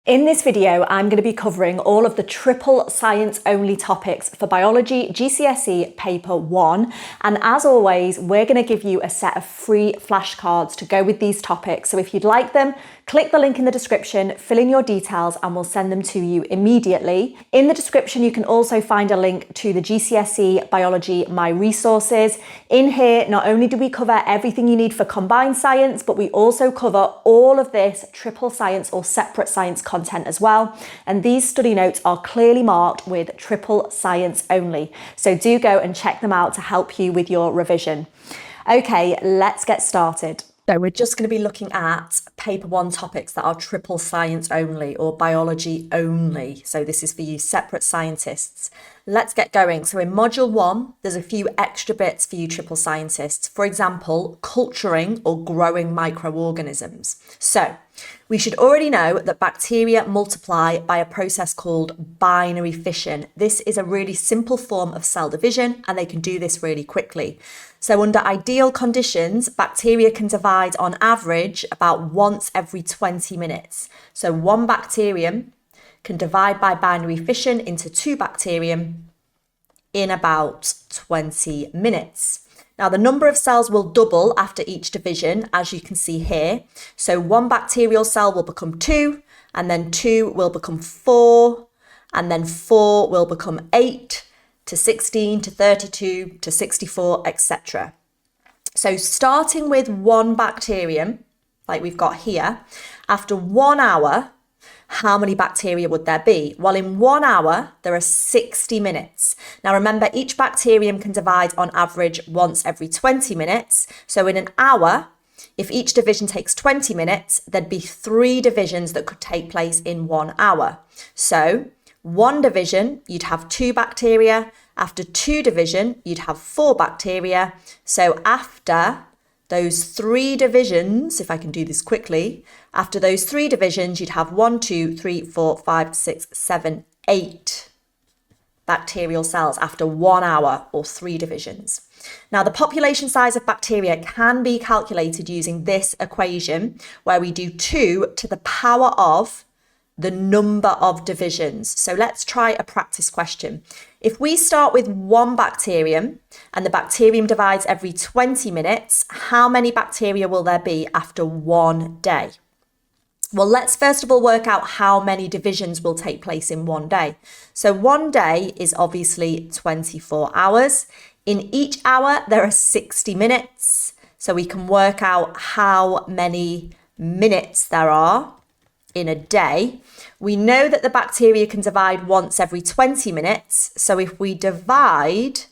In this video, I'm going to be covering all of the triple science only topics for biology GCSE paper 1. And as always, we're going to give you a set of free flashcards to go with these topics. So if you'd like them, click the link in the description, fill in your details, and we'll send them to you immediately. In the description, you can also find a link to the GCSE Biology My Resources. In here, not only do we cover everything you need for combined science, but we also cover all of this triple science or separate science content as well. And these study notes are clearly marked with triple science only. So do go and check them out to help you with your revision. Okay, let's get started. So we're just going to be looking at paper 1 topics that are triple science only or biology only. So this is for you separate scientists. Let's get going. So in module 1, there's a few extra bits for you triple scientists. For example, culturing or growing microorganisms. So we should already know that bacteria multiply by a process called binary fission. This is a really simple form of cell division, and they can do this really quickly. So under ideal conditions, bacteria can divide on average about once every 20 minutes. So one bacterium can divide by binary fission into 2 bacterium in about 20 minutes. Now, the number of cells will double after each division, as you can see here. So 1 bacterial cell will become 2, and then 2 will become 4, and then 4 will become 8, to 16, to 32, to 64, etc. So starting with 1 bacterium, like we've got here, after 1 hour, how many bacteria would there be? Well, in 1 hour, there are 60 minutes. Now, remember, each bacterium can divide on average once every 20 minutes. So in an hour, if each division takes 20 minutes, there'd be 3 divisions that could take place in 1 hour. So 1 division, you'd have 2 bacteria. After 2 division, you'd have 4 bacteria. So after those 3 divisions, if I can do this quickly, after those 3 divisions, you'd have 1, 2, 3, 4, 5, 6, 7, 8 bacterial cells after 1 hour or 3 divisions. Now, the population size of bacteria can be calculated using this equation, where we do 2 to the power of the number of divisions. So let's try a practice question. If we start with 1 bacterium and the bacterium divides every 20 minutes, how many bacteria will there be after 1 day? Well, let's first of all work out how many divisions will take place in 1 day. So 1 day is obviously 24 hours. In each hour, there are 60 minutes. So we can work out how many minutes there are in a day. We know that the bacteria can divide once every 20 minutes. So if we divide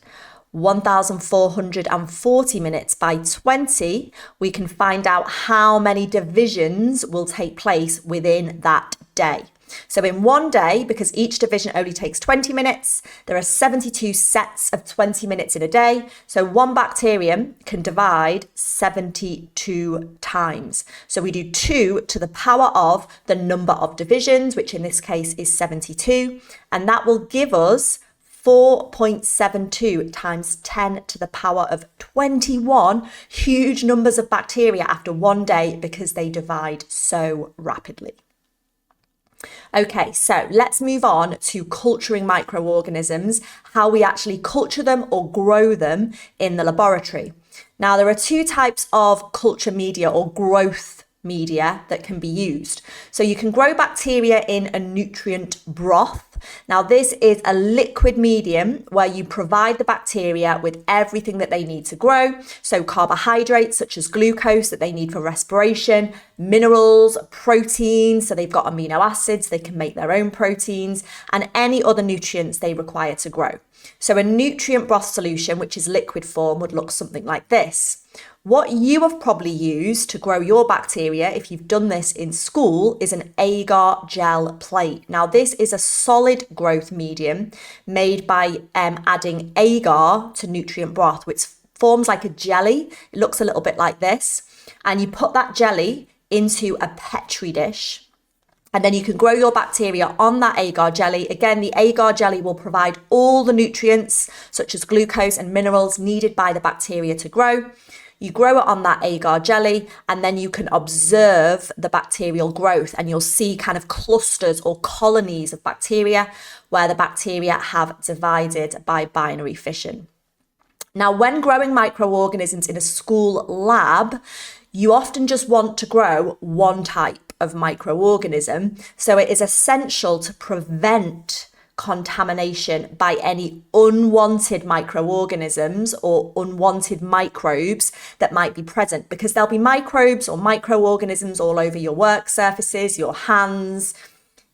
1,440 minutes by 20, we can find out how many divisions will take place within that day. So in 1 day, because each division only takes 20 minutes, there are 72 sets of 20 minutes in a day. So 1 bacterium can divide 72 times. So we do 2 to the power of the number of divisions, which in this case is 72. And that will give us 4.72 times 10 to the power of 21 huge numbers of bacteria after 1 day because they divide so rapidly. Okay, so let's move on to culturing microorganisms, how we actually culture them or grow them in the laboratory. Now, there are 2 types of culture media or growth media that can be used. So you can grow bacteria in a nutrient broth. Now, this is a liquid medium where you provide the bacteria with everything that they need to grow. So carbohydrates such as glucose that they need for respiration, minerals, proteins, so they've got amino acids, they can make their own proteins, and any other nutrients they require to grow. So a nutrient broth solution, which is liquid form, would look something like this. What you have probably used to grow your bacteria, if you've done this in school, is an agar gel plate. Now, this is a solid growth medium made by adding agar to nutrient broth, which forms like a jelly. It looks a little bit like this. And you put that jelly into a Petri dish. And then you can grow your bacteria on that agar jelly. Again, the agar jelly will provide all the nutrients, such as glucose and minerals, needed by the bacteria to grow. You grow it on that agar jelly, and then you can observe the bacterial growth, and you'll see kind of clusters or colonies of bacteria where the bacteria have divided by binary fission. Now, when growing microorganisms in a school lab, you often just want to grow one type of microorganism. So it is essential to prevent contamination by any unwanted microorganisms or unwanted microbes that might be present, because there'll be microbes or microorganisms all over your work surfaces, your hands,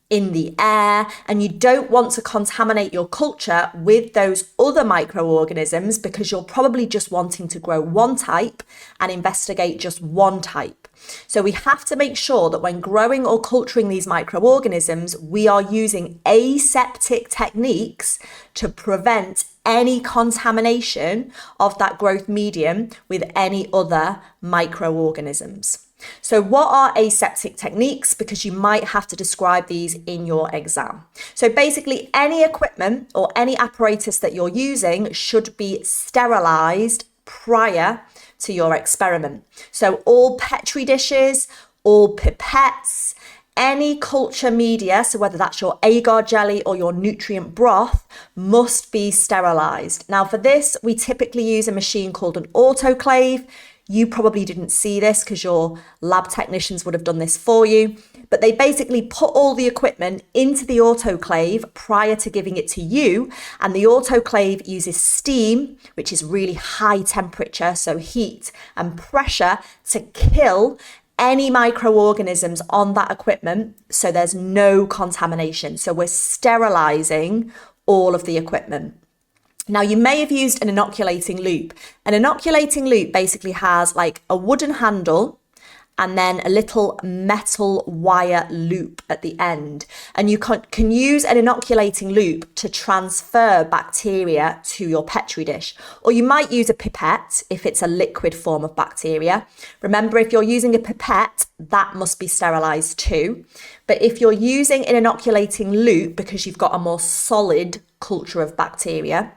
in the air, and you don't want to contaminate your culture with those other microorganisms because you're probably just wanting to grow one type and investigate just one type. So we have to make sure that when growing or culturing these microorganisms, we are using aseptic techniques to prevent any contamination of that growth medium with any other microorganisms. So what are aseptic techniques? Because you might have to describe these in your exam. So basically, any equipment or any apparatus that you're using should be sterilized prior to your experiment. So all Petri dishes, all pipettes, any culture media, so whether that's your agar jelly or your nutrient broth, must be sterilized. Now for this, we typically use a machine called an autoclave. You probably didn't see this because your lab technicians would have done this for you, but they basically put all the equipment into the autoclave prior to giving it to you. And the autoclave uses steam, which is really high temperature, so heat and pressure, to kill any microorganisms on that equipment, so there's no contamination. So we're sterilizing all of the equipment. Now, you may have used an inoculating loop. An inoculating loop basically has like a wooden handle and then a little metal wire loop at the end. And you can use an inoculating loop to transfer bacteria to your Petri dish. Or you might use a pipette if it's a liquid form of bacteria. Remember, if you're using a pipette, that must be sterilized too. But if you're using an inoculating loop because you've got a more solid culture of bacteria,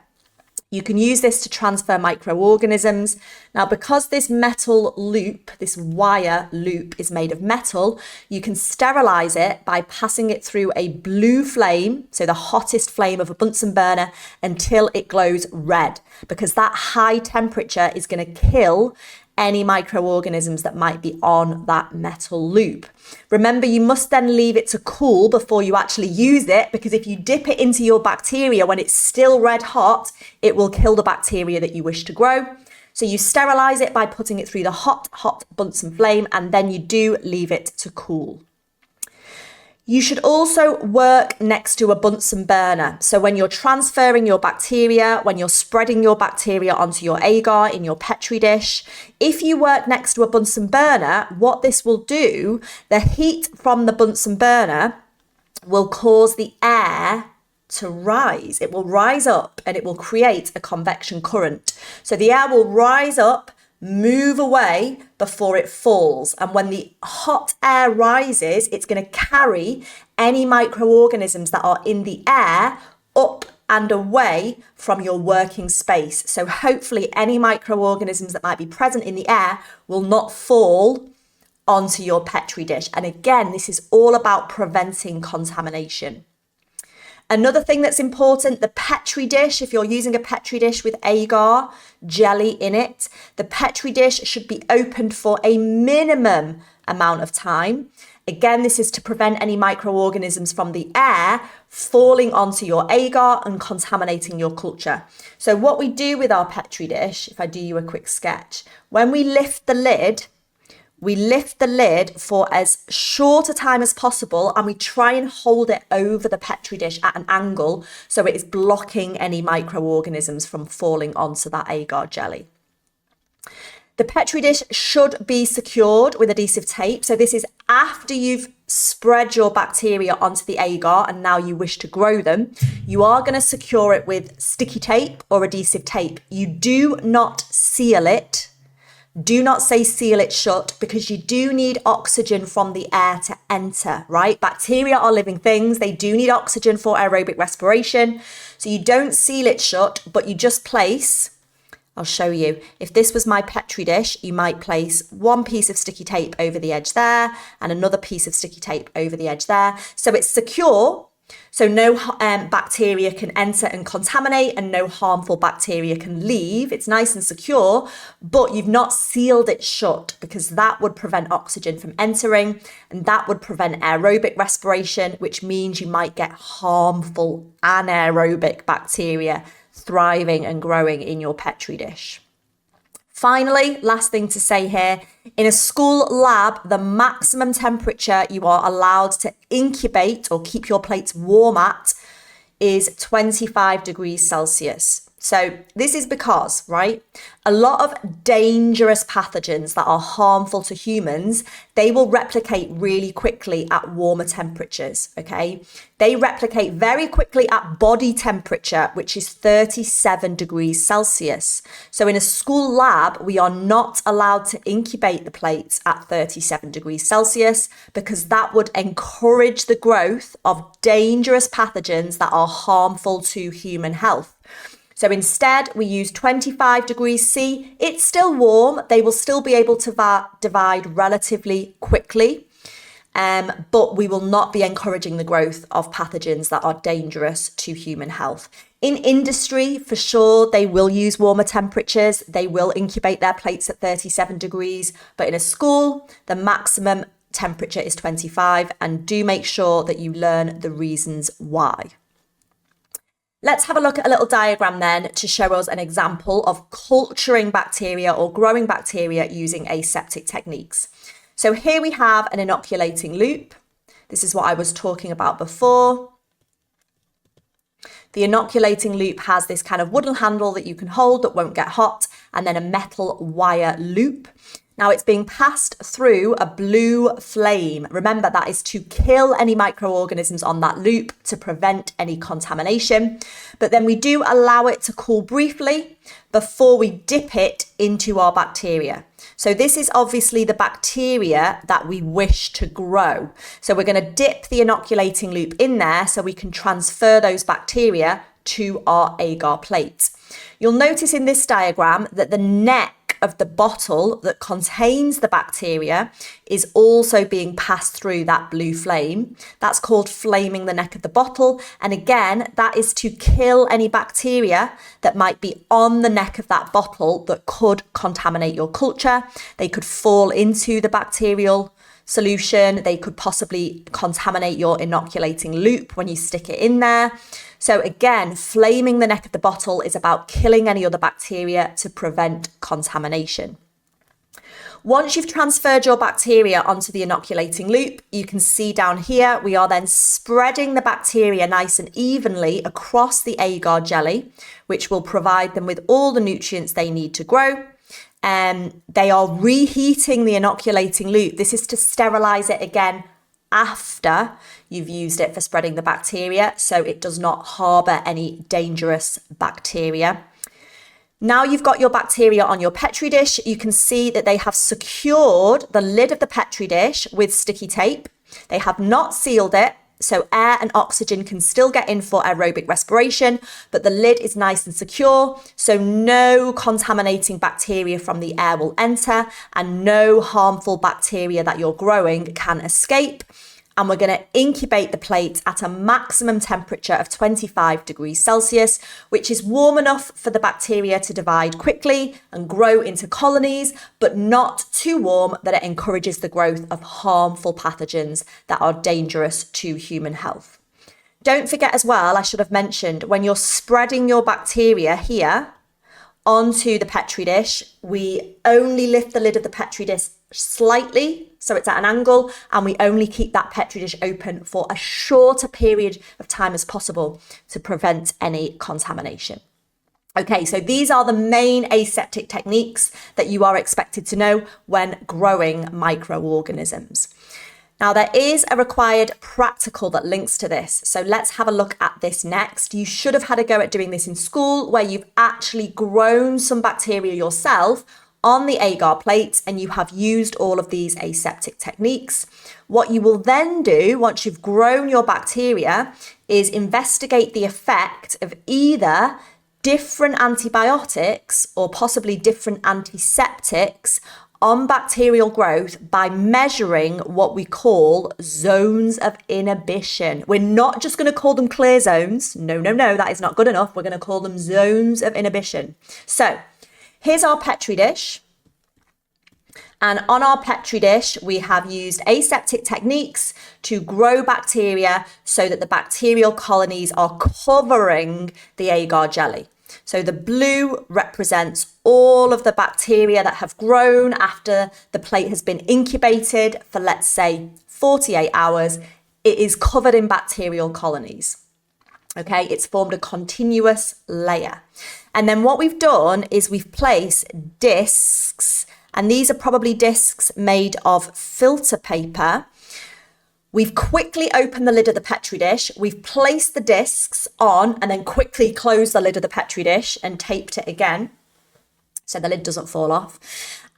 you can use this to transfer microorganisms. Now, because this metal loop, this wire loop is made of metal, you can sterilize it by passing it through a blue flame, so the hottest flame of a Bunsen burner, until it glows red, because that high temperature is going to kill any microorganisms that might be on that metal loop. Remember, you must then leave it to cool before you actually use it, because if you dip it into your bacteria when it's still red hot, it will kill the bacteria that you wish to grow. So you sterilize it by putting it through the hot Bunsen flame, and then you do leave it to cool. You should also work next to a Bunsen burner. So when you're transferring your bacteria, when you're spreading your bacteria onto your agar in your Petri dish, if you work next to a Bunsen burner, what this will do, the heat from the Bunsen burner will cause the air to rise. It will rise up and it will create a convection current. So the air will rise up, move away before it falls. And when the hot air rises, it's going to carry any microorganisms that are in the air up and away from your working space. So hopefully any microorganisms that might be present in the air will not fall onto your Petri dish. And again, this is all about preventing contamination. Another thing that's important, the Petri dish, if you're using a Petri dish with agar jelly in it, the Petri dish should be opened for a minimum amount of time. Again, this is to prevent any microorganisms from the air falling onto your agar and contaminating your culture. So what we do with our Petri dish, if I do you a quick sketch, when we lift the lid for as short a time as possible, and we try and hold it over the Petri dish at an angle so it is blocking any microorganisms from falling onto that agar jelly. The Petri dish should be secured with adhesive tape. So this is after you've spread your bacteria onto the agar and now you wish to grow them. You are going to secure it with sticky tape or adhesive tape. You do not seal it. Do not say seal it shut, because you do need oxygen from the air to enter, right? Bacteria are living things. They do need oxygen for aerobic respiration. So you don't seal it shut, but you just place I'll show you. If this was my Petri dish, you might place one piece of sticky tape over the edge there and another piece of sticky tape over the edge there. So it's secure, so no bacteria can enter and contaminate and no harmful bacteria can leave. It's nice and secure, but you've not sealed it shut because that would prevent oxygen from entering and that would prevent aerobic respiration, which means you might get harmful anaerobic bacteria thriving and growing in your Petri dish. Finally, last thing to say here, in a school lab, the maximum temperature you are allowed to incubate or keep your plates warm at is 25 degrees Celsius. So this is because, right, a lot of dangerous pathogens that are harmful to humans, they will replicate really quickly at warmer temperatures, okay? They replicate very quickly at body temperature, which is 37 degrees Celsius. So in a school lab, we are not allowed to incubate the plates at 37 degrees Celsius because that would encourage the growth of dangerous pathogens that are harmful to human health. So instead, we use 25 degrees C. It's still warm. They will still be able to divide relatively quickly, but we will not be encouraging the growth of pathogens that are dangerous to human health. In industry, for sure, they will use warmer temperatures. They will incubate their plates at 37 degrees, but in a school, the maximum temperature is 25, and do make sure that you learn the reasons why. Let's have a look at a little diagram then to show us an example of culturing bacteria or growing bacteria using aseptic techniques. So here we have an inoculating loop. This is what I was talking about before. The inoculating loop has this kind of wooden handle that you can hold that won't get hot, and then a metal wire loop. Now it's being passed through a blue flame. Remember, that is to kill any microorganisms on that loop to prevent any contamination. But then we do allow it to cool briefly before we dip it into our bacteria. So this is obviously the bacteria that we wish to grow. So we're going to dip the inoculating loop in there so we can transfer those bacteria to our agar plate. You'll notice in this diagram that the neck of the bottle that contains the bacteria is also being passed through that blue flame. That's called flaming the neck of the bottle. And again, that is to kill any bacteria that might be on the neck of that bottle that could contaminate your culture. They could fall into the bacterial solution. They could possibly contaminate your inoculating loop when you stick it in there. So again, flaming the neck of the bottle is about killing any other bacteria to prevent contamination. Once you've transferred your bacteria onto the inoculating loop, you can see down here, we are then spreading the bacteria nice and evenly across the agar jelly, which will provide them with all the nutrients they need to grow. They are reheating the inoculating loop. This is to sterilize it again after you've used it for spreading the bacteria, so it does not harbour any dangerous bacteria. Now you've got your bacteria on your Petri dish, you can see that they have secured the lid of the Petri dish with sticky tape. They have not sealed it, so air and oxygen can still get in for aerobic respiration, but the lid is nice and secure, so no contaminating bacteria from the air will enter and no harmful bacteria that you're growing can escape. And we're going to incubate the plate at a maximum temperature of 25 degrees Celsius, which is warm enough for the bacteria to divide quickly and grow into colonies, but not too warm that it encourages the growth of harmful pathogens that are dangerous to human health. Don't forget as well, I should have mentioned, when you're spreading your bacteria here onto the Petri dish, we only lift the lid of the Petri dish slightly, so it's at an angle, and we only keep that Petri dish open for a shorter period of time as possible to prevent any contamination. Okay, so these are the main aseptic techniques that you are expected to know when growing microorganisms. Now, there is a required practical that links to this. So let's have a look at this next. You should have had a go at doing this in school where you've actually grown some bacteria yourself on the agar plate and you have used all of these aseptic techniques. What you will then do once you've grown your bacteria is investigate the effect of either different antibiotics or possibly different antiseptics on bacterial growth by measuring what we call zones of inhibition. We're not just going to call them clear zones. No, that is not good enough. We're going to call them zones of inhibition. So here's our Petri dish. And on our Petri dish, we have used aseptic techniques to grow bacteria so that the bacterial colonies are covering the agar jelly. So the blue represents all of the bacteria that have grown after the plate has been incubated for, let's say, 48 hours. It is covered in bacterial colonies. Okay, it's formed a continuous layer. And then what we've done is we've placed discs, and these are probably discs made of filter paper. We've quickly opened the lid of the Petri dish. We've placed the discs on and then quickly closed the lid of the Petri dish and taped it again so the lid doesn't fall off.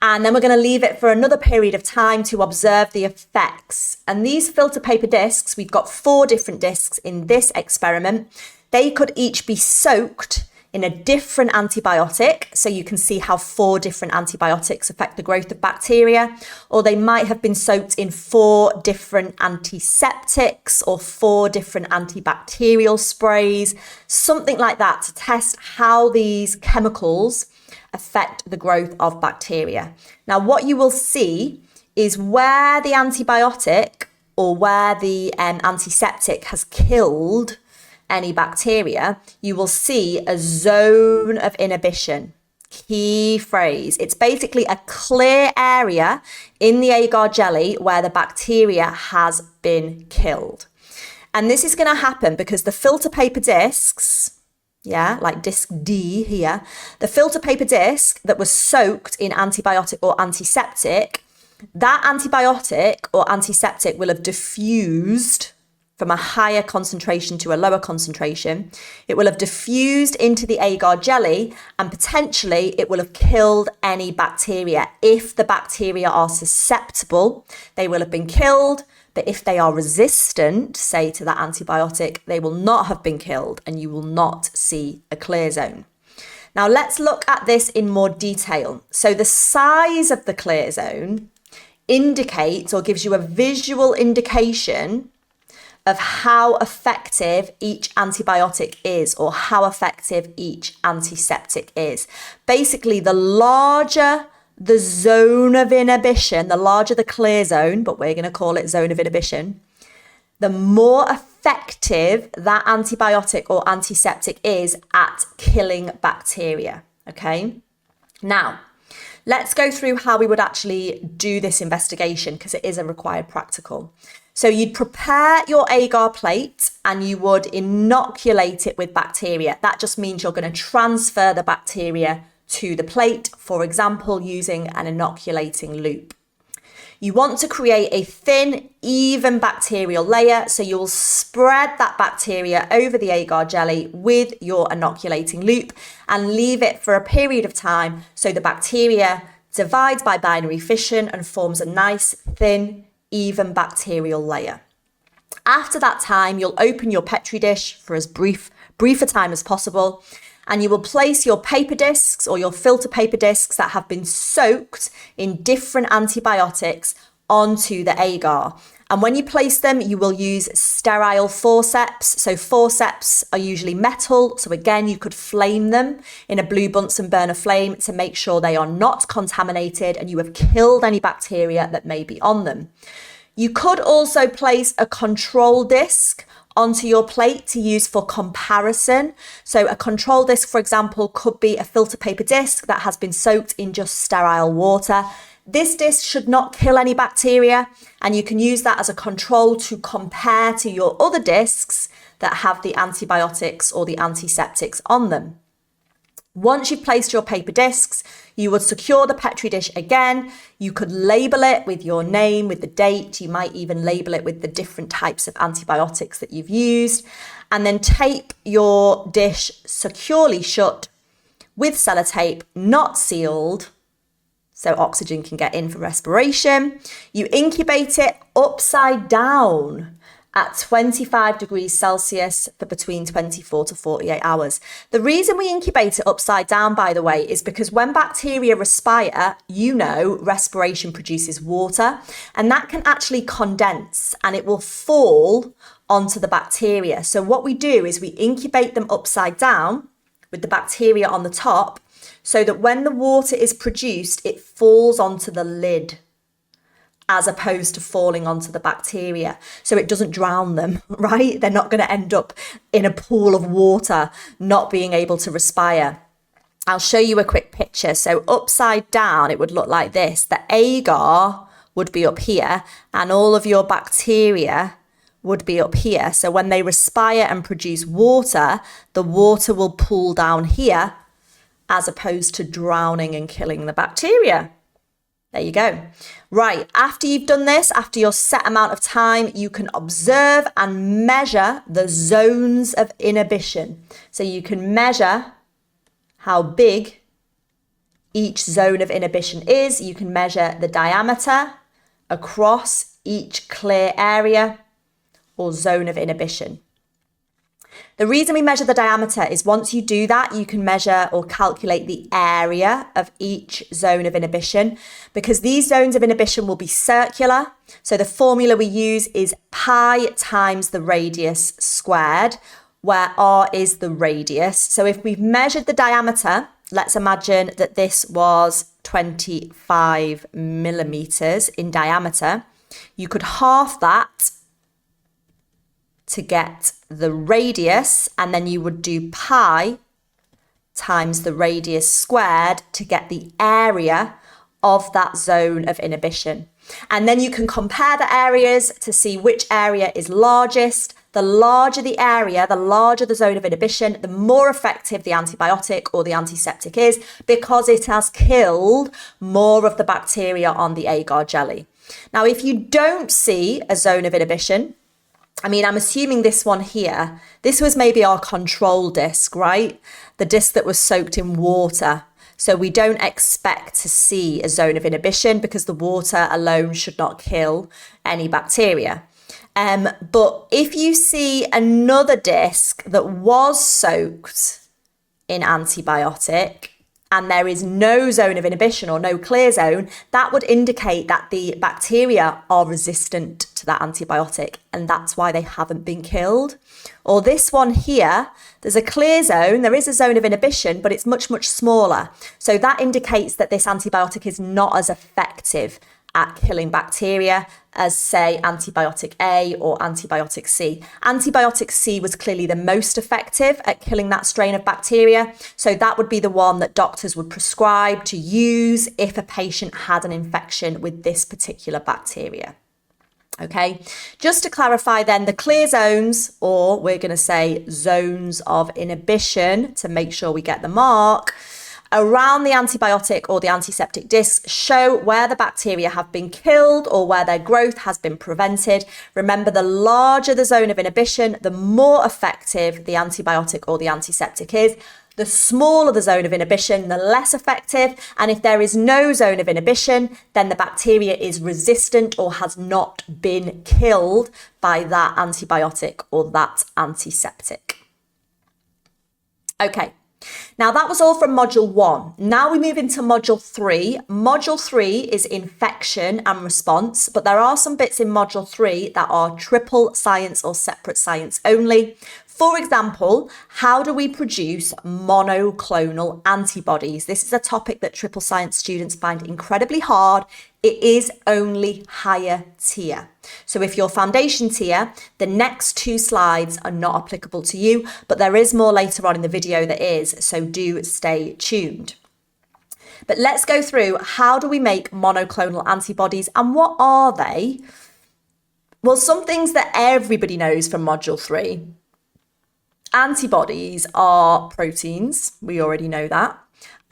And then we're going to leave it for another period of time to observe the effects. And these filter paper discs, we've got 4 different discs in this experiment. They could each be soaked in a different antibiotic, so you can see how 4 different antibiotics affect the growth of bacteria, or they might have been soaked in 4 different antiseptics or 4 different antibacterial sprays, something like that, to test how these chemicals affect the growth of bacteria. Now, what you will see is where the antibiotic or where the antiseptic has killed any bacteria, you will see a zone of inhibition. Key phrase. It's basically a clear area in the agar jelly where the bacteria has been killed. And this is going to happen because the filter paper discs, like disc D here, the filter paper disc that was soaked in antibiotic or antiseptic, that antibiotic or antiseptic will have diffused from a higher concentration to a lower concentration. It will have diffused into the agar jelly and potentially it will have killed any bacteria. If the bacteria are susceptible, they will have been killed. But if they are resistant, say to that antibiotic, they will not have been killed and you will not see a clear zone. Now let's look at this in more detail. So the size of the clear zone indicates or gives you a visual indication of how effective each antibiotic is or how effective each antiseptic is. Basically, the larger the zone of inhibition, the larger the clear zone, but we're going to call it zone of inhibition, the more effective that antibiotic or antiseptic is at killing bacteria. Okay? Now, let's go through how we would actually do this investigation because it is a required practical. So you'd prepare your agar plate and you would inoculate it with bacteria. That just means you're going to transfer the bacteria to the plate, for example, using an inoculating loop. You want to create a thin, even bacterial layer, so you'll spread that bacteria over the agar jelly with your inoculating loop and leave it for a period of time so the bacteria divides by binary fission and forms a nice, thin, even bacterial layer. After that time, you'll open your Petri dish for as brief a time as possible, and you will place your paper discs or your filter paper discs that have been soaked in different antibiotics onto the agar. And when you place them, you will use sterile forceps. So forceps are usually metal. So again, you could flame them in a blue Bunsen burner flame to make sure they are not contaminated and you have killed any bacteria that may be on them. You could also place a control disc onto your plate to use for comparison. So a control disc, for example, could be a filter paper disc that has been soaked in just sterile water. This disc should not kill any bacteria, and you can use that as a control to compare to your other discs that have the antibiotics or the antiseptics on them. Once you've placed your paper discs, you would secure the Petri dish again. You could label it with your name, with the date. You might even label it with the different types of antibiotics that you've used, and then tape your dish securely shut with sellotape, not sealed, so oxygen can get in for respiration. You incubate it upside down at 25 degrees Celsius for between 24 to 48 hours. The reason we incubate it upside down, by the way, is because when bacteria respire, respiration produces water, and that can actually condense and it will fall onto the bacteria. So what we do is we incubate them upside down with the bacteria on the top, so that when the water is produced, it falls onto the lid, as opposed to falling onto the bacteria. So it doesn't drown them, right? They're not going to end up in a pool of water, not being able to respire. I'll show you a quick picture. So upside down, it would look like this. The agar would be up here, and all of your bacteria would be up here. So when they respire and produce water, the water will pool down here, as opposed to drowning and killing the bacteria. There you go. Right, after you've done this, after your set amount of time, you can observe and measure the zones of inhibition. So you can measure how big each zone of inhibition is. You can measure the diameter across each clear area or zone of inhibition. The reason we measure the diameter is once you do that, you can measure or calculate the area of each zone of inhibition, because these zones of inhibition will be circular. So the formula we use is pi times the radius squared, where r is the radius. So if we've measured the diameter, let's imagine that this was 25 millimeters in diameter. You could half that to get the radius, and then you would do pi times the radius squared to get the area of that zone of inhibition. And then you can compare the areas to see which area is largest. The larger the area, the larger the zone of inhibition, the more effective the antibiotic or the antiseptic is, because it has killed more of the bacteria on the agar jelly. Now, if you don't see a zone of inhibition, I'm assuming this one here, this was maybe our control disc, right? The disc that was soaked in water. So we don't expect to see a zone of inhibition because the water alone should not kill any bacteria. But if you see another disc that was soaked in antibiotic, and there is no zone of inhibition or no clear zone, that would indicate that the bacteria are resistant to that antibiotic, and that's why they haven't been killed. Or this one here, there's a clear zone, there is a zone of inhibition, but it's much, much smaller. So that indicates that this antibiotic is not as effective at killing bacteria as, say, antibiotic A or antibiotic C. Antibiotic C was clearly the most effective at killing that strain of bacteria, so that would be the one that doctors would prescribe to use if a patient had an infection with this particular bacteria. Okay, just to clarify then, the clear zones, or we're going to say zones of inhibition to make sure we get the mark, around the antibiotic or the antiseptic disc show where the bacteria have been killed or where their growth has been prevented. Remember, the larger the zone of inhibition, the more effective the antibiotic or the antiseptic is. The smaller the zone of inhibition, the less effective. And if there is no zone of inhibition, then the bacteria is resistant or has not been killed by that antibiotic or that antiseptic. Okay. Now that was all from module 1. Now we move into module 3. Module 3 is infection and response, but there are some bits in module 3 that are triple science or separate science only. For example, how do we produce monoclonal antibodies? This is a topic that triple science students find incredibly hard. It is only higher tier. So if you're foundation tier, the next 2 slides are not applicable to you, but there is more later on in the video that is, so do stay tuned. But let's go through, how do we make monoclonal antibodies and what are they? Well, some things that everybody knows from module 3. Antibodies are proteins, we already know that.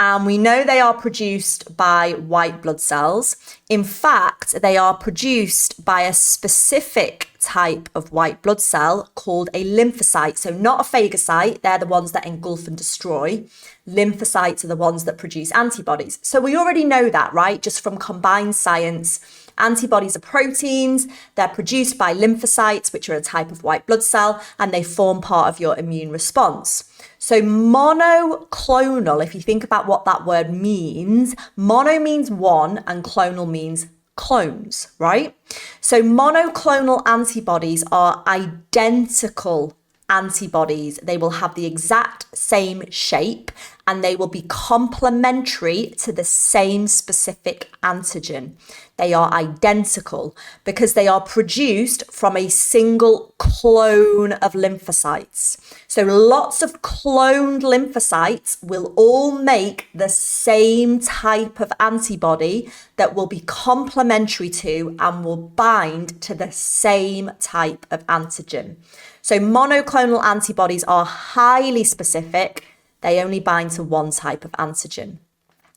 And we know they are produced by white blood cells. In fact, they are produced by a specific type of white blood cell called a lymphocyte. So not a phagocyte, they're the ones that engulf and destroy. Lymphocytes are the ones that produce antibodies. So we already know that, right? Just from combined science Antibodies are proteins. They're produced by lymphocytes, which are a type of white blood cell, and they form part of your immune response. So monoclonal, if you think about what that word means, mono means one and clonal means clones, right? So monoclonal antibodies are identical antibodies. They will have the exact same shape and they will be complementary to the same specific antigen. They are identical because they are produced from a single clone of lymphocytes. So lots of cloned lymphocytes will all make the same type of antibody that will be complementary to and will bind to the same type of antigen. So monoclonal antibodies are highly specific. They only bind to one type of antigen.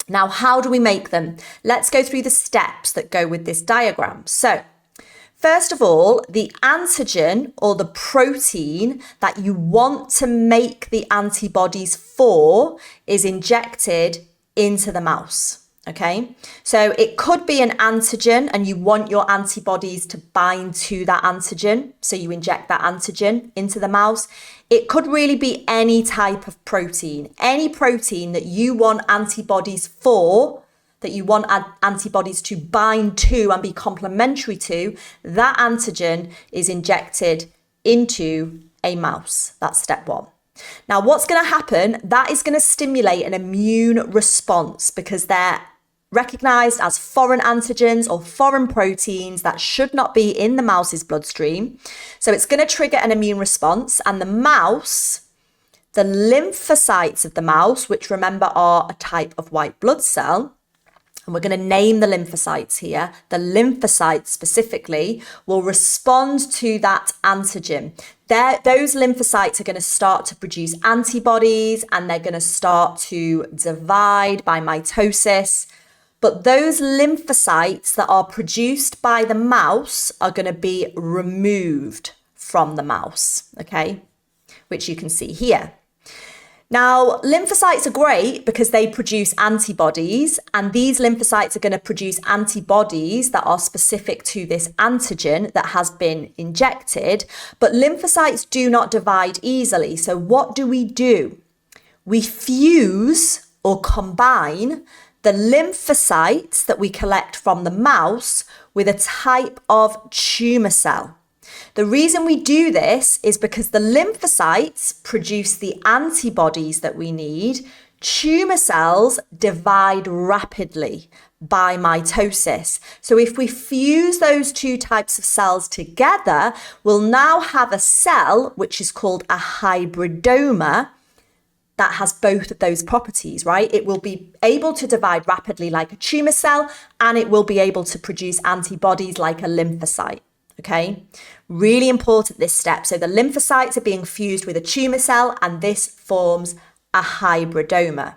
Now, how do we make them? Let's go through the steps that go with this diagram. So, first of all, the antigen or the protein that you want to make the antibodies for is injected into the mouse. Okay, so it could be an antigen and you want your antibodies to bind to that antigen. So you inject that antigen into the mouse. It could really be any type of protein, any protein that you want antibodies for, that you want antibodies to bind to and be complementary to, that antigen is injected into a mouse. That's step one. Now, what's going to happen? That is going to stimulate an immune response because they're recognized as foreign antigens or foreign proteins that should not be in the mouse's bloodstream. So it's going to trigger an immune response, and the mouse, the lymphocytes of the mouse, which remember are a type of white blood cell, and we're going to name the lymphocytes here, the lymphocytes specifically will respond to that antigen. Those lymphocytes are going to start to produce antibodies and they're going to start to divide by mitosis. But those lymphocytes that are produced by the mouse are going to be removed from the mouse, okay, which you can see here. Now, lymphocytes are great because they produce antibodies, and these lymphocytes are going to produce antibodies that are specific to this antigen that has been injected. But lymphocytes do not divide easily. So what do? We fuse or combine the lymphocytes that we collect from the mouse with a type of tumor cell. The reason we do this is because the lymphocytes produce the antibodies that we need. Tumor cells divide rapidly by mitosis. So if we fuse those two types of cells together, we'll now have a cell which is called a hybridoma that has both of those properties, right? It will be able to divide rapidly like a tumor cell, and it will be able to produce antibodies like a lymphocyte, okay? Really important, this step. So the lymphocytes are being fused with a tumor cell, and this forms a hybridoma.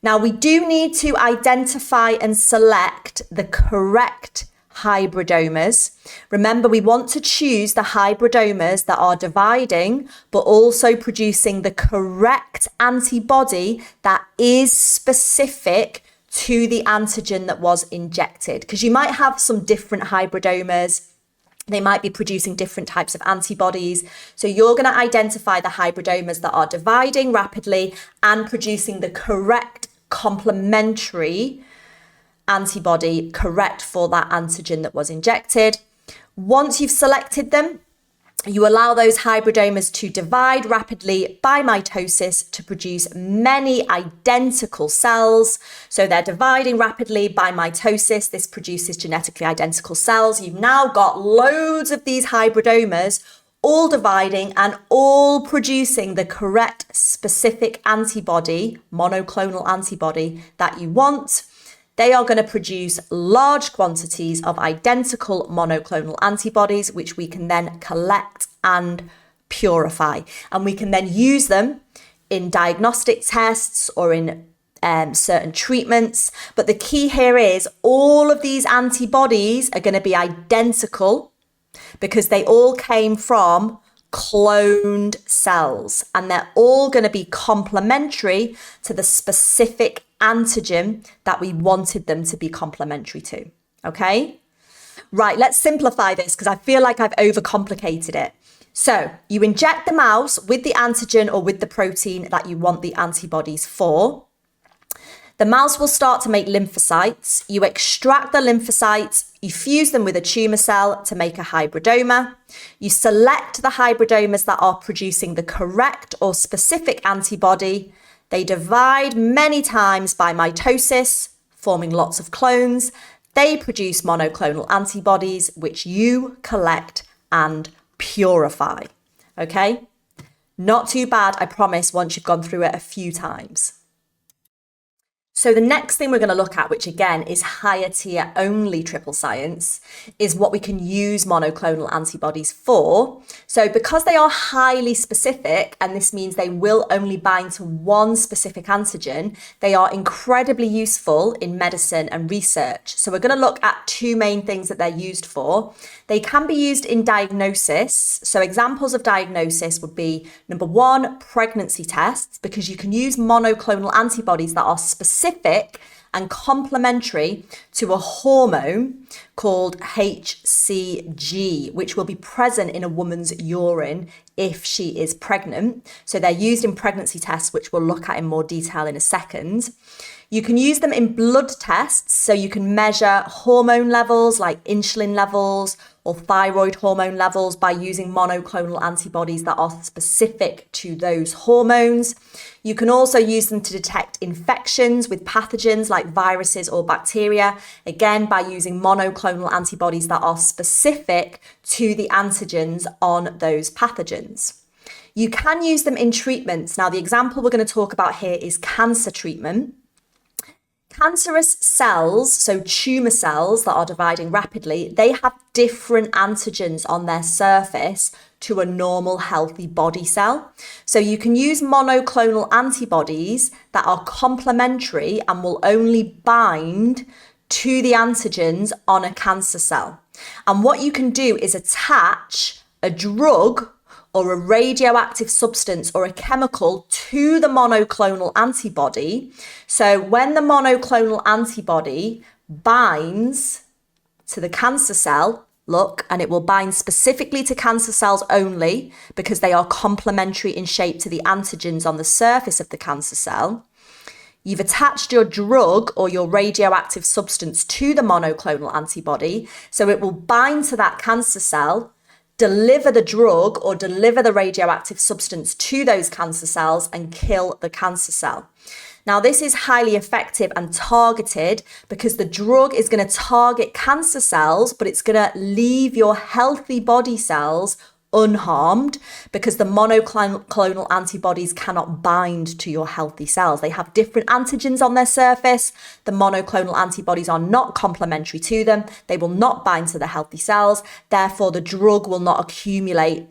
Now, we do need to identify and select the correct hybridomas. Remember, we want to choose the hybridomas that are dividing, but also producing the correct antibody that is specific to the antigen that was injected. Because you might have some different hybridomas. They might be producing different types of antibodies. So you're going to identify the hybridomas that are dividing rapidly and producing the correct complementary antibody correct for that antigen that was injected. Once you've selected them, you allow those hybridomas to divide rapidly by mitosis to produce many identical cells. So they're dividing rapidly by mitosis. This produces genetically identical cells. You've now got loads of these hybridomas all dividing and all producing the correct specific antibody, monoclonal antibody that you want. They are going to produce large quantities of identical monoclonal antibodies, which we can then collect and purify. And we can then use them in diagnostic tests or in certain treatments. But the key here is all of these antibodies are going to be identical because they all came from cloned cells, and they're all going to be complementary to the specific antigen that we wanted them to be complementary to. Okay? Right, let's simplify this because I feel like I've overcomplicated it. So you inject the mouse with the antigen or with the protein that you want the antibodies for. The mouse will start to make lymphocytes. You extract the lymphocytes, you fuse them with a tumour cell to make a hybridoma. You select the hybridomas that are producing the correct or specific antibody. They divide many times by mitosis, forming lots of clones. They produce monoclonal antibodies, which you collect and purify. Okay? Not too bad, I promise, once you've gone through it a few times. So the next thing we're going to look at, which again is higher tier only triple science, is what we can use monoclonal antibodies for. So because they are highly specific, and this means they will only bind to one specific antigen, they are incredibly useful in medicine and research. So we're going to look at two main things that they're used for. They can be used in diagnosis. So examples of diagnosis would be, number one, pregnancy tests, because you can use monoclonal antibodies that are specific and complementary to a hormone called HCG, which will be present in a woman's urine if she is pregnant. So they're used in pregnancy tests, which we'll look at in more detail in a second. You can use them in blood tests, so you can measure hormone levels like insulin levels or thyroid hormone levels by using monoclonal antibodies that are specific to those hormones. You can also use them to detect infections with pathogens like viruses or bacteria, again by using monoclonal antibodies that are specific to the antigens on those pathogens. You can use them in treatments. Now, the example we're going to talk about here is cancer treatment. Cancerous cells, so tumour cells that are dividing rapidly, they have different antigens on their surface to a normal healthy body cell. So you can use monoclonal antibodies that are complementary and will only bind to the antigens on a cancer cell. And what you can do is attach a drug or a radioactive substance or a chemical to the monoclonal antibody. So when the monoclonal antibody binds to the cancer cell, look, and it will bind specifically to cancer cells only because they are complementary in shape to the antigens on the surface of the cancer cell. You've attached your drug or your radioactive substance to the monoclonal antibody, so it will bind to that cancer cell, deliver the drug or deliver the radioactive substance to those cancer cells and kill the cancer cell. Now, this is highly effective and targeted because the drug is going to target cancer cells, but it's going to leave your healthy body cells unharmed because the monoclonal antibodies cannot bind to your healthy cells. They have different antigens on their surface. The monoclonal antibodies are not complementary to them. They will not bind to the healthy cells. Therefore, the drug will not accumulate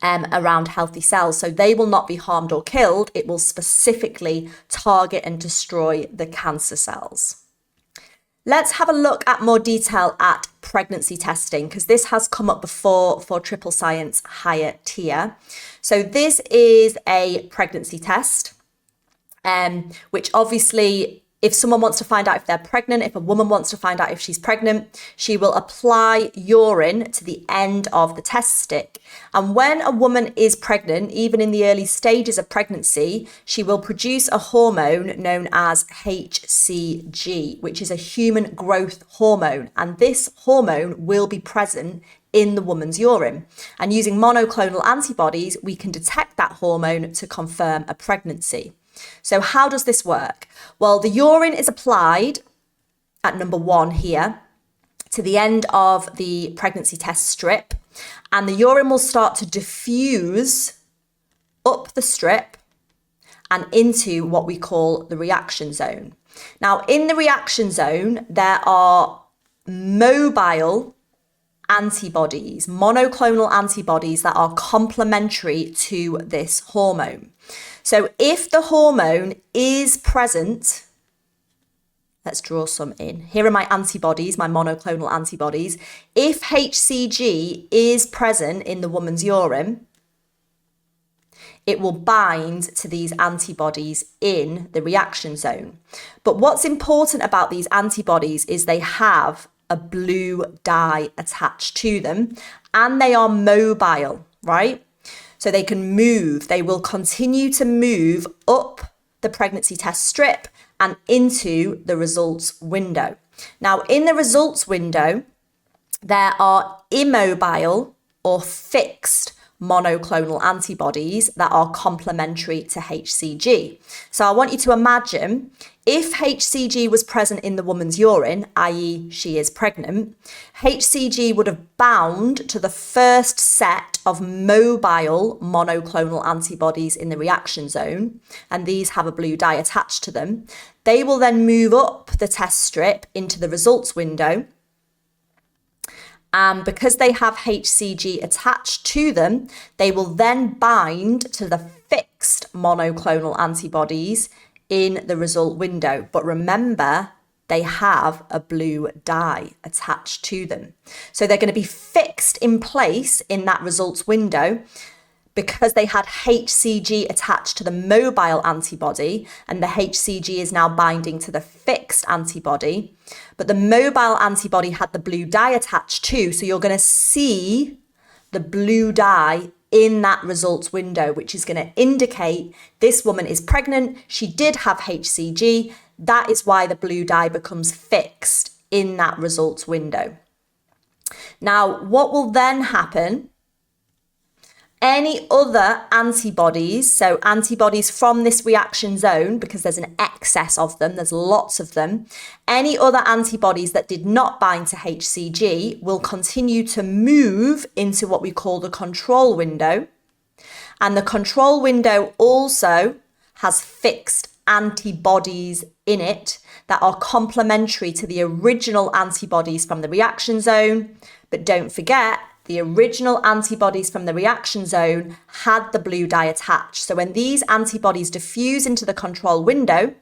around healthy cells. So they will not be harmed or killed. It will specifically target and destroy the cancer cells. Let's have a look at more detail at pregnancy testing, because this has come up before for triple science higher tier. So this is a pregnancy test, which obviously, if someone wants to find out if they're pregnant, if a woman wants to find out if she's pregnant, she will apply urine to the end of the test stick. And when a woman is pregnant, even in the early stages of pregnancy, she will produce a hormone known as HCG, which is a human growth hormone. And this hormone will be present in the woman's urine. And using monoclonal antibodies, we can detect that hormone to confirm a pregnancy. So how does this work? Well, the urine is applied at number 1 here to the end of the pregnancy test strip, and the urine will start to diffuse up the strip and into what we call the reaction zone. Now, in the reaction zone, there are mobile antibodies, monoclonal antibodies that are complementary to this hormone. So if the hormone is present, let's draw some in. Here are my antibodies, my monoclonal antibodies. If HCG is present in the woman's urine, it will bind to these antibodies in the reaction zone. But what's important about these antibodies is they have a blue dye attached to them, and they are mobile, right? So they can move. They will continue to move up the pregnancy test strip and into the results window. Now, in the results window, there are immobile or fixed monoclonal antibodies that are complementary to HCG. So I want you to imagine if HCG was present in the woman's urine, i.e. she is pregnant, HCG would have bound to the first set of mobile monoclonal antibodies in the reaction zone, and these have a blue dye attached to them. They will then move up the test strip into the results window. And because they have HCG attached to them, they will then bind to the fixed monoclonal antibodies in the result window. But remember, they have a blue dye attached to them. So they're going to be fixed in place in that results window because they had HCG attached to the mobile antibody, and the HCG is now binding to the fixed antibody. But the mobile antibody had the blue dye attached too, so you're going to see the blue dye in that results window, which is going to indicate this woman is pregnant. She did have HCG. That is why the blue dye becomes fixed in that results window. Now, what will then happen? Any other antibodies, so antibodies from this reaction zone, because there's an excess of them, there's lots of them, any other antibodies that did not bind to HCG will continue to move into what we call the control window. And the control window also has fixed antibodies in it that are complementary to the original antibodies from the reaction zone. But don't forget, the original antibodies from the reaction zone had the blue dye attached. So when these antibodies diffuse into the control window,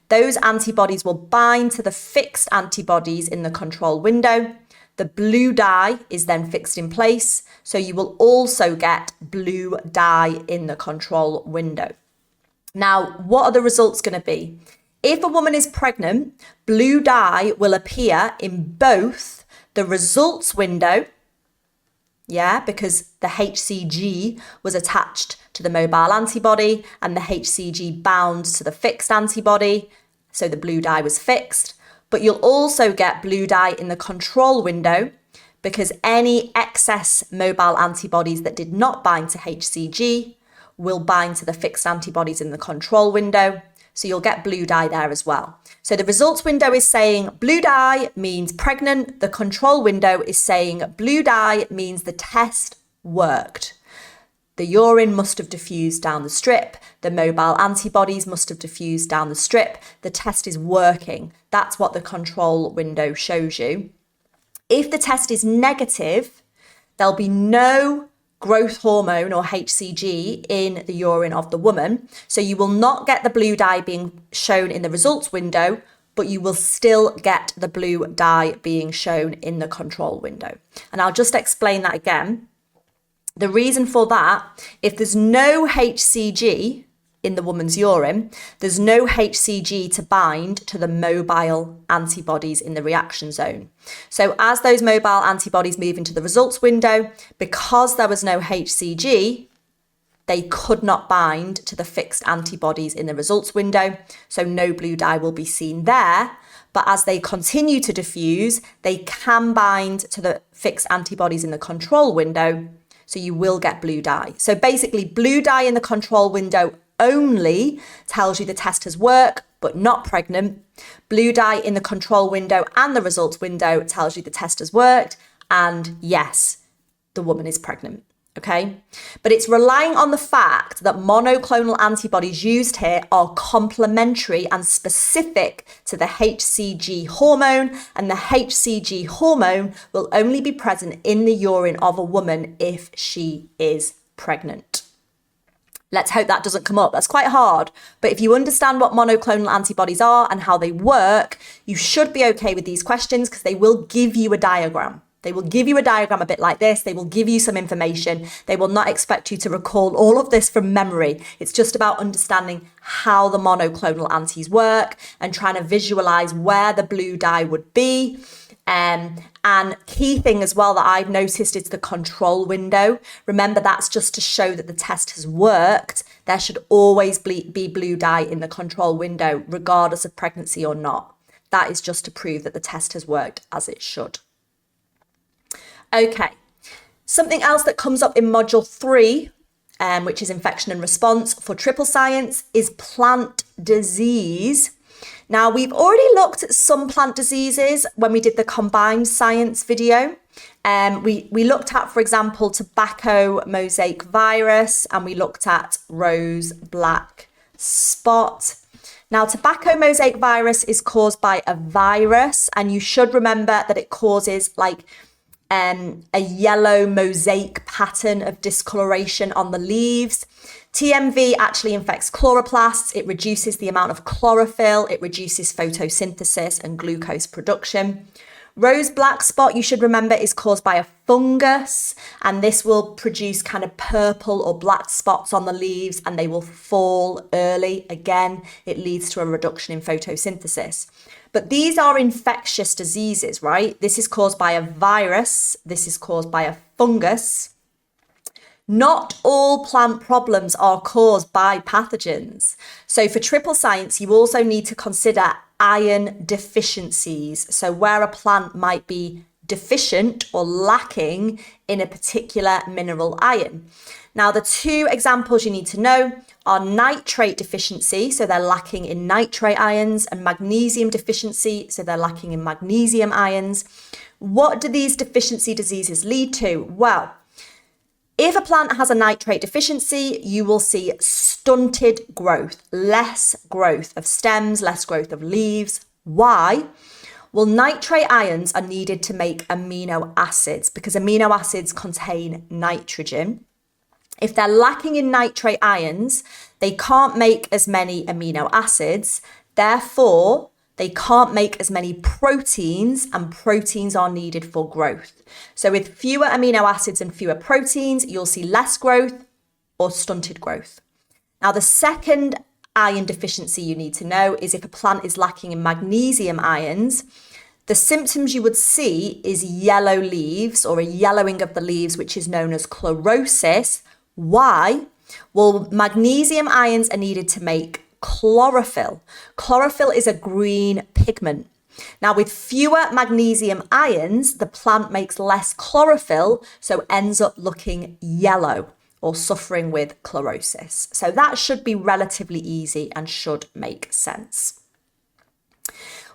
those antibodies will bind to the fixed antibodies in the control window. The blue dye is then fixed in place. So you will also get blue dye in the control window. Now, what are the results going to be? If a woman is pregnant, blue dye will appear in both the results window, because the HCG was attached to the mobile antibody and the HCG bound to the fixed antibody. So the blue dye was fixed. But you'll also get blue dye in the control window because any excess mobile antibodies that did not bind to HCG will bind to the fixed antibodies in the control window. So you'll get blue dye there as well. So the results window is saying blue dye means pregnant. The control window is saying blue dye means the test worked. The urine must have diffused down the strip. The mobile antibodies must have diffused down the strip. The test is working. That's what the control window shows you. If the test is negative, there'll be no growth hormone or HCG in the urine of the woman. So you will not get the blue dye being shown in the results window, but you will still get the blue dye being shown in the control window. And I'll just explain that again. The reason for that, if there's no HCG in the woman's urine, there's no HCG to bind to the mobile antibodies in the reaction zone. So as those mobile antibodies move into the results window, because there was no HCG, they could not bind to the fixed antibodies in the results window. So no blue dye will be seen there. But as they continue to diffuse, they can bind to the fixed antibodies in the control window. So you will get blue dye. So basically, blue dye in the control window only tells you the test has worked, but not pregnant. Blue dye in the control window and the results window tells you the test has worked, and yes, the woman is pregnant. Okay, but it's relying on the fact that monoclonal antibodies used here are complementary and specific to the HCG hormone, and the HCG hormone will only be present in the urine of a woman if she is pregnant. Let's hope that doesn't come up. That's quite hard. But if you understand what monoclonal antibodies are and how they work, you should be okay with these questions because they will give you a diagram. They will give you a diagram a bit like this. They will give you some information. They will not expect you to recall all of this from memory. It's just about understanding how the monoclonal antis work and trying to visualize where the blue dye would be And key thing as well that I've noticed is the control window. Remember, that's just to show that the test has worked. There should always be blue dye in the control window, regardless of pregnancy or not. That is just to prove that the test has worked as it should. Okay, something else that comes up in module 3, which is infection and response for triple science, is plant disease. Now, we've already looked at some plant diseases when we did the combined science video. We looked at, for example, tobacco mosaic virus, and we looked at rose black spot. Now, tobacco mosaic virus is caused by a virus, and you should remember that it causes like a yellow mosaic pattern of discoloration on the leaves. TMV actually infects chloroplasts. It reduces the amount of chlorophyll. It reduces photosynthesis and glucose production. Rose black spot, you should remember, is caused by a fungus, and this will produce kind of purple or black spots on the leaves, and they will fall early. Again, it leads to a reduction in photosynthesis. But these are infectious diseases, right? This is caused by a virus. This is caused by a fungus. Not all plant problems are caused by pathogens. So for triple science, you also need to consider iron deficiencies. So where a plant might be deficient or lacking in a particular mineral iron. Now, the two examples you need to know are nitrate deficiency, so they're lacking in nitrate ions, and magnesium deficiency, so they're lacking in magnesium ions. What do these deficiency diseases lead to? Well, if a plant has a nitrate deficiency, you will see stunted growth, less growth of stems, less growth of leaves. Why? Well, nitrate ions are needed to make amino acids because amino acids contain nitrogen. If they're lacking in nitrate ions, they can't make as many amino acids. Therefore, they can't make as many proteins, and proteins are needed for growth. So with fewer amino acids and fewer proteins, you'll see less growth or stunted growth. Now, the second iron deficiency you need to know is if a plant is lacking in magnesium ions. The symptoms you would see is yellow leaves or a yellowing of the leaves, which is known as chlorosis. Why? Well, magnesium ions are needed to make chlorophyll. Chlorophyll is a green pigment. Now, with fewer magnesium ions, the plant makes less chlorophyll, so ends up looking yellow or suffering with chlorosis. So that should be relatively easy and should make sense.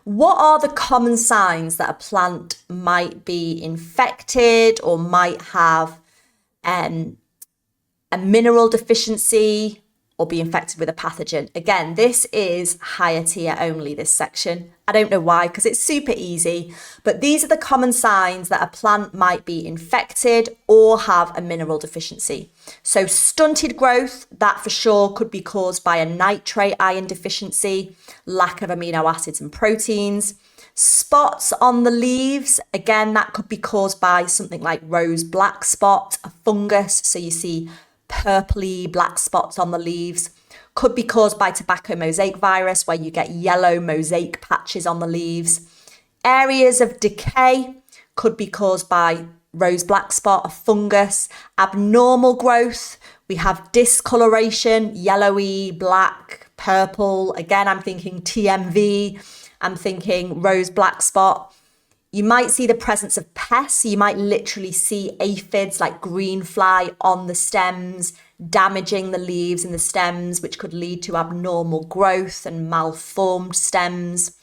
What are the common signs that a plant might be infected or might have a mineral deficiency or be infected with a pathogen? Again, this is higher tier only, this section. I don't know why, because it's super easy, but these are the common signs that a plant might be infected or have a mineral deficiency. So stunted growth, that for sure could be caused by a nitrate ion deficiency, lack of amino acids and proteins. Spots on the leaves, again, that could be caused by something like rose black spot, a fungus. So you see purpley black spots on the leaves. Could be caused by tobacco mosaic virus, where you get yellow mosaic patches on the leaves. Areas of decay could be caused by rose black spot, a fungus. Abnormal growth, we have discoloration, yellowy, black, purple. Again, I'm thinking TMV. I'm thinking rose black spot. You might see the presence of pests. You might literally see aphids like green fly on the stems, damaging the leaves and the stems, which could lead to abnormal growth and malformed stems.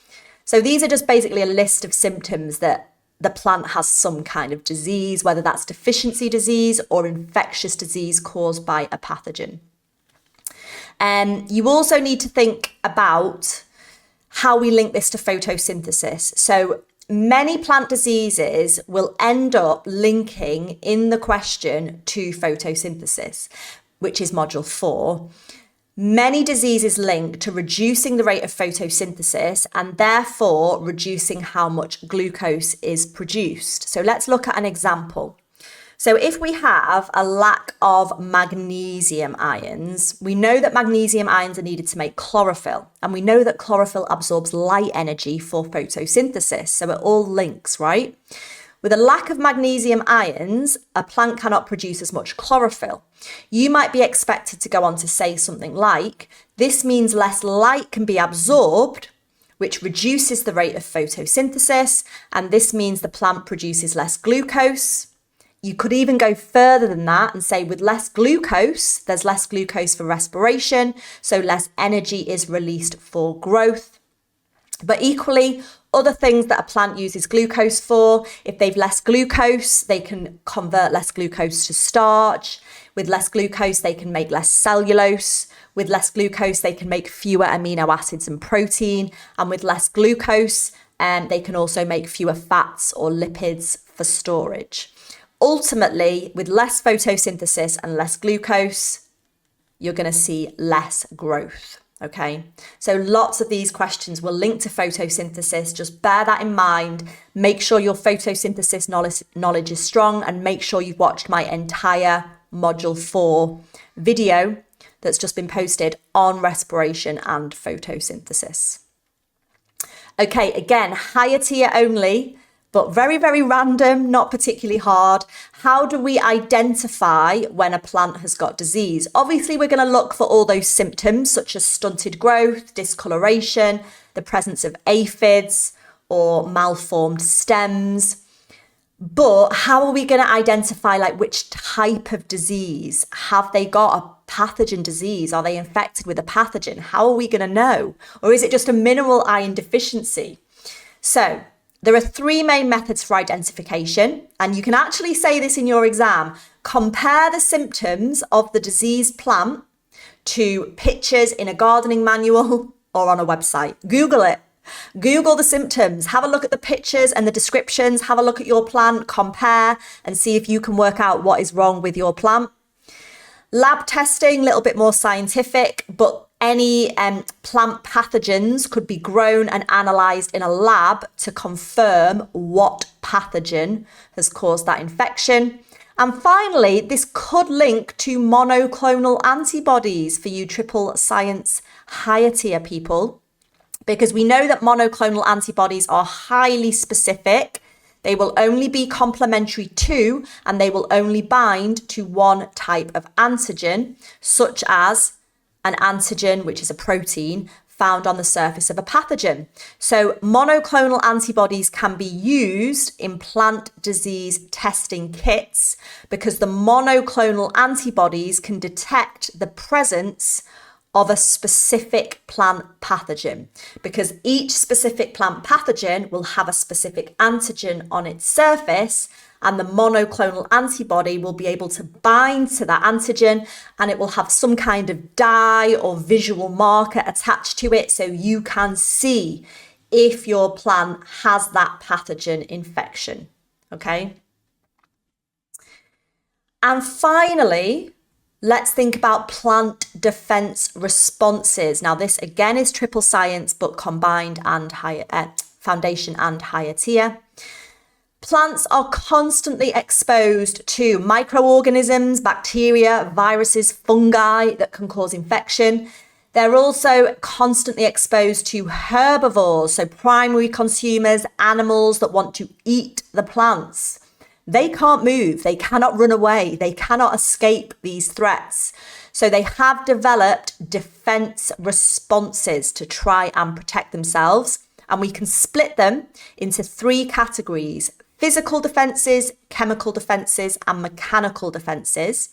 So these are just basically a list of symptoms that the plant has some kind of disease, whether that's deficiency disease or infectious disease caused by a pathogen. You also need to think about how we link this to photosynthesis. So many plant diseases will end up linking in the question to photosynthesis, which is module 4. Many diseases link to reducing the rate of photosynthesis and therefore reducing how much glucose is produced. So let's look at an example. So if we have a lack of magnesium ions, we know that magnesium ions are needed to make chlorophyll, and we know that chlorophyll absorbs light energy for photosynthesis. So it all links, right? With a lack of magnesium ions, a plant cannot produce as much chlorophyll. You might be expected to go on to say something like, this means less light can be absorbed, which reduces the rate of photosynthesis, and this means the plant produces less glucose. You could even go further than that and say with less glucose, there's less glucose for respiration, so less energy is released for growth. But equally, other things that a plant uses glucose for, if they've less glucose, they can convert less glucose to starch. With less glucose, they can make less cellulose. With less glucose, they can make fewer amino acids and protein. And with less glucose, they can also make fewer fats or lipids for storage. Ultimately, with less photosynthesis and less glucose, you're going to see less growth, okay? So lots of these questions will link to photosynthesis. Just bear that in mind. Make sure your photosynthesis knowledge is strong, and make sure you've watched my entire Module 4 video that's just been posted on respiration and photosynthesis. Okay, again, higher tier only, but very, very random, not particularly hard. How do we identify when a plant has got disease? Obviously, we're going to look for all those symptoms such as stunted growth, discoloration, the presence of aphids or malformed stems. But how are we going to identify like which type of disease? Have they got a pathogen disease? Are they infected with a pathogen? How are we going to know? Or is it just a mineral iron deficiency? So there are three main methods for identification, and you can actually say this in your exam. Compare the symptoms of the diseased plant to pictures in a gardening manual or on a website. Google it. Google the symptoms, have a look at the pictures and the descriptions, have a look at your plant, compare and see if you can work out what is wrong with your plant. Lab testing, a little bit more scientific, but any plant pathogens could be grown and analysed in a lab to confirm what pathogen has caused that infection. And finally, this could link to monoclonal antibodies for you triple science higher tier people, because we know that monoclonal antibodies are highly specific. They will only be complementary to, and they will only bind to one type of antigen, such as an antigen, which is a protein found on the surface of a pathogen. So monoclonal antibodies can be used in plant disease testing kits because the monoclonal antibodies can detect the presence of a specific plant pathogen, because each specific plant pathogen will have a specific antigen on its surface, and the monoclonal antibody will be able to bind to that antigen, and it will have some kind of dye or visual marker attached to it, so you can see if your plant has that pathogen infection, okay? And finally, let's think about plant defense responses. Now, this again is triple science, but combined and higher, foundation and higher tier. Plants are constantly exposed to microorganisms, bacteria, viruses, fungi that can cause infection. They're also constantly exposed to herbivores, so primary consumers, animals that want to eat the plants. They can't move, they cannot run away, they cannot escape these threats. So they have developed defense responses to try and protect themselves. And we can split them into three categories: physical defenses, chemical defenses, and mechanical defenses.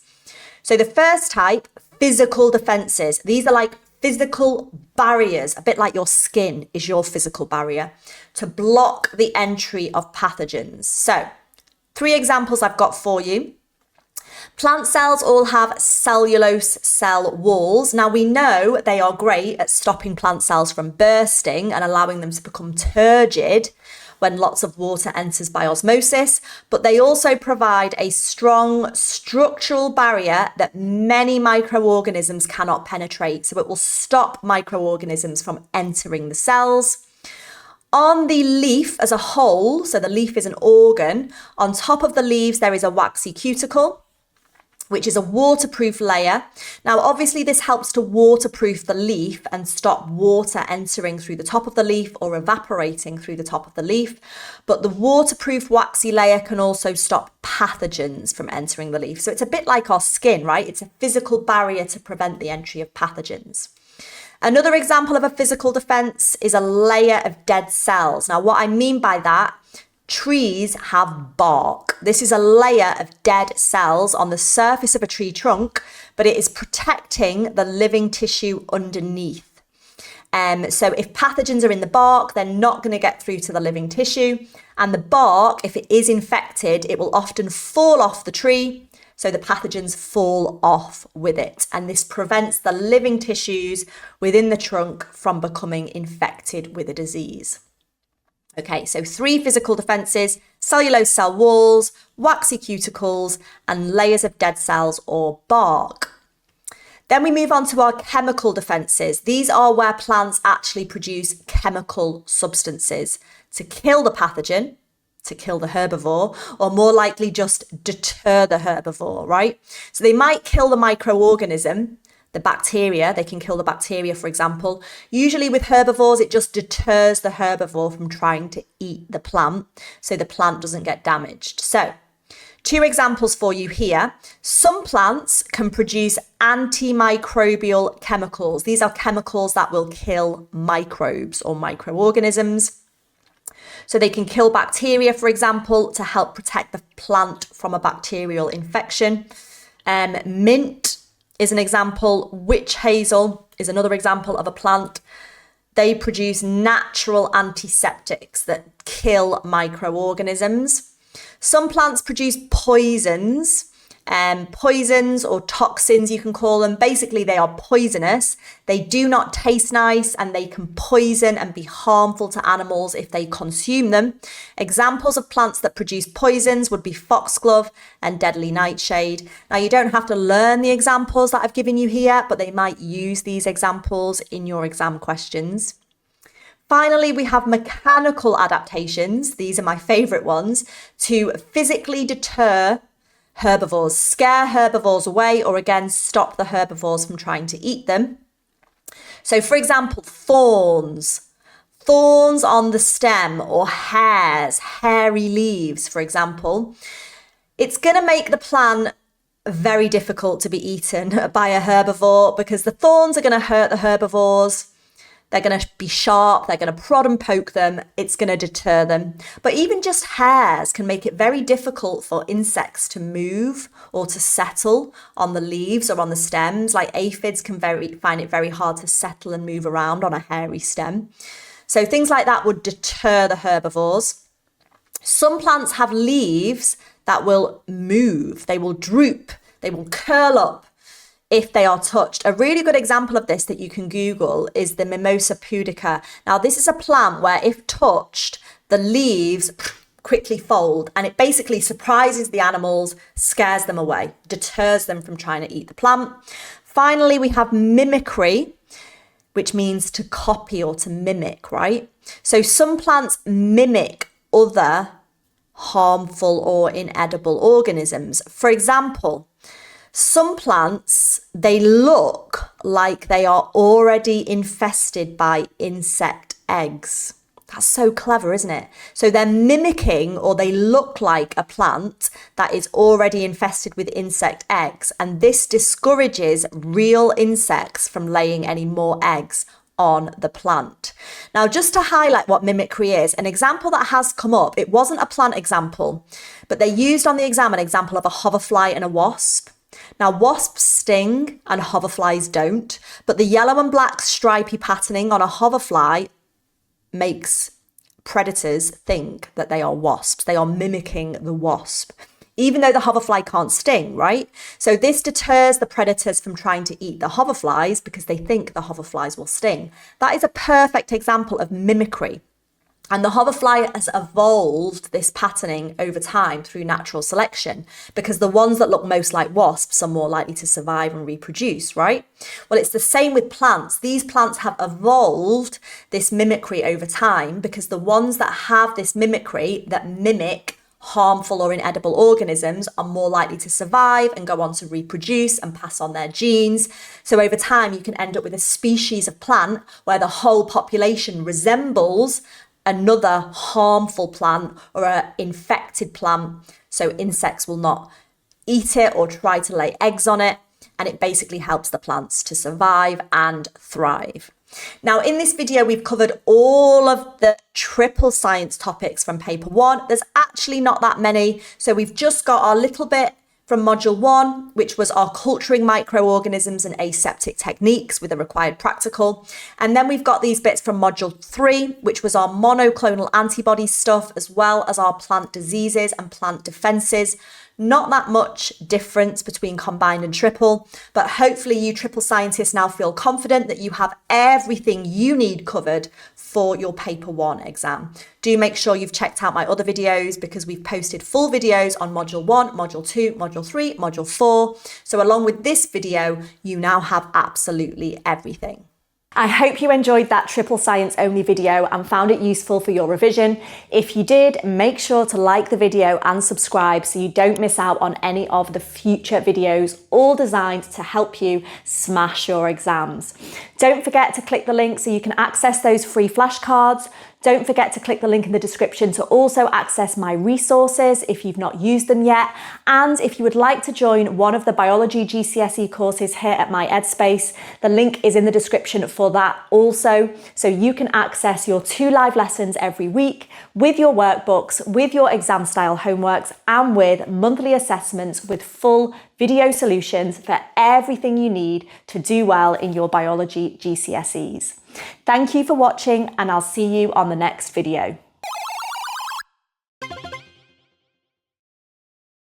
So the first type, physical defenses, these are like physical barriers, a bit like your skin is your physical barrier, to block the entry of pathogens. So three examples I've got for you. Plant cells all have cellulose cell walls. Now we know they are great at stopping plant cells from bursting and allowing them to become turgid when lots of water enters by osmosis, but they also provide a strong structural barrier that many microorganisms cannot penetrate. So it will stop microorganisms from entering the cells. On the leaf as a whole, so the leaf is an organ, on top of the leaves there is a waxy cuticle, which is a waterproof layer. Now, obviously this helps to waterproof the leaf and stop water entering through the top of the leaf or evaporating through the top of the leaf. But the waterproof waxy layer can also stop pathogens from entering the leaf. So it's a bit like our skin, right? It's a physical barrier to prevent the entry of pathogens. Another example of a physical defense is a layer of dead cells. Now, what I mean by that, trees have bark. This is a layer of dead cells on the surface of a tree trunk, but it is protecting the living tissue underneath. So if pathogens are in the bark, they're not going to get through to the living tissue. And the bark, if it is infected, it will often fall off the tree. So the pathogens fall off with it. And this prevents the living tissues within the trunk from becoming infected with a disease. Okay, so 3 physical defenses: cellulose cell walls, waxy cuticles, and layers of dead cells or bark. Then we move on to our chemical defenses. These are where plants actually produce chemical substances to kill the pathogen, to kill the herbivore, or more likely just deter the herbivore, right? So they might kill the microorganism, the bacteria. They can kill the bacteria, for example. Usually with herbivores, it just deters the herbivore from trying to eat the plant, so the plant doesn't get damaged. So 2 examples for you here. Some plants can produce antimicrobial chemicals. These are chemicals that will kill microbes or microorganisms. So they can kill bacteria, for example, to help protect the plant from a bacterial infection. Mint is an example. Witch hazel is another example of a plant. They produce natural antiseptics that kill microorganisms. Some plants produce poisons, poisons or toxins, you can call them. Basically, they are poisonous. They do not taste nice and they can poison and be harmful to animals if they consume them. Examples of plants that produce poisons would be foxglove and deadly nightshade. Now, you don't have to learn the examples that I've given you here, but they might use these examples in your exam questions. Finally, we have mechanical adaptations. These are my favorite ones, to physically deter herbivores, scare herbivores away, or again, stop the herbivores from trying to eat them. So for example, thorns on the stem, or hairs, hairy leaves, for example. It's going to make the plant very difficult to be eaten by a herbivore because the thorns are going to hurt the herbivores. They're going to be sharp, they're going to prod and poke them, it's going to deter them. But even just hairs can make it very difficult for insects to move or to settle on the leaves or on the stems. Like aphids can find it very hard to settle and move around on a hairy stem. So things like that would deter the herbivores. Some plants have leaves that will move, they will droop, they will curl up if they are touched. A really good example of this that you can Google is the Mimosa pudica. Now, this is a plant where if touched, the leaves quickly fold and it basically surprises the animals, scares them away, deters them from trying to eat the plant. Finally, we have mimicry, which means to copy or to mimic, right? So some plants mimic other harmful or inedible organisms. For example, some plants, they look like they are already infested by insect eggs. That's so clever, isn't it? So they're mimicking, or they look like a plant that is already infested with insect eggs. And this discourages real insects from laying any more eggs on the plant. Now, just to highlight what mimicry is, an example that has come up, it wasn't a plant example, but they used on the exam an example of a hoverfly and a wasp. Now, wasps sting and hoverflies don't, but the yellow and black stripy patterning on a hoverfly makes predators think that they are wasps. They are mimicking the wasp, even though the hoverfly can't sting, right? So this deters the predators from trying to eat the hoverflies because they think the hoverflies will sting. That is a perfect example of mimicry. And the hoverfly has evolved this patterning over time through natural selection because the ones that look most like wasps are more likely to survive and reproduce, right? Well, it's the same with plants. These plants have evolved this mimicry over time because the ones that have this mimicry that mimic harmful or inedible organisms are more likely to survive and go on to reproduce and pass on their genes. So over time, you can end up with a species of plant where the whole population resembles another harmful plant or an infected plant. So insects will not eat it or try to lay eggs on it. And it basically helps the plants to survive and thrive. Now, in this video, we've covered all of the triple science topics from paper 1. There's actually not that many. So we've just got our little bit from module 1, which was our culturing microorganisms and aseptic techniques with a required practical. And then we've got these bits from module 3, which was our monoclonal antibody stuff, as well as our plant diseases and plant defenses. Not that much difference between combined and triple, but hopefully you triple scientists now feel confident that you have everything you need covered for your paper 1 exam. Do make sure you've checked out my other videos because we've posted full videos on module 1, module 2, module 3, module 4. So along with this video, you now have absolutely everything. I hope you enjoyed that triple science only video and found it useful for your revision. If you did, make sure to like the video and subscribe so you don't miss out on any of the future videos, all designed to help you smash your exams. Don't forget to click the link so you can access those free flashcards. Don't forget to click the link in the description to also access my resources if you've not used them yet. And if you would like to join one of the biology GCSE courses here at my EdSpace, the link is in the description for that also. So you can access your 2 live lessons every week with your workbooks, with your exam style homeworks, and with monthly assessments with full video solutions for everything you need to do well in your biology GCSEs. Thank you for watching, and I'll see you on the next video.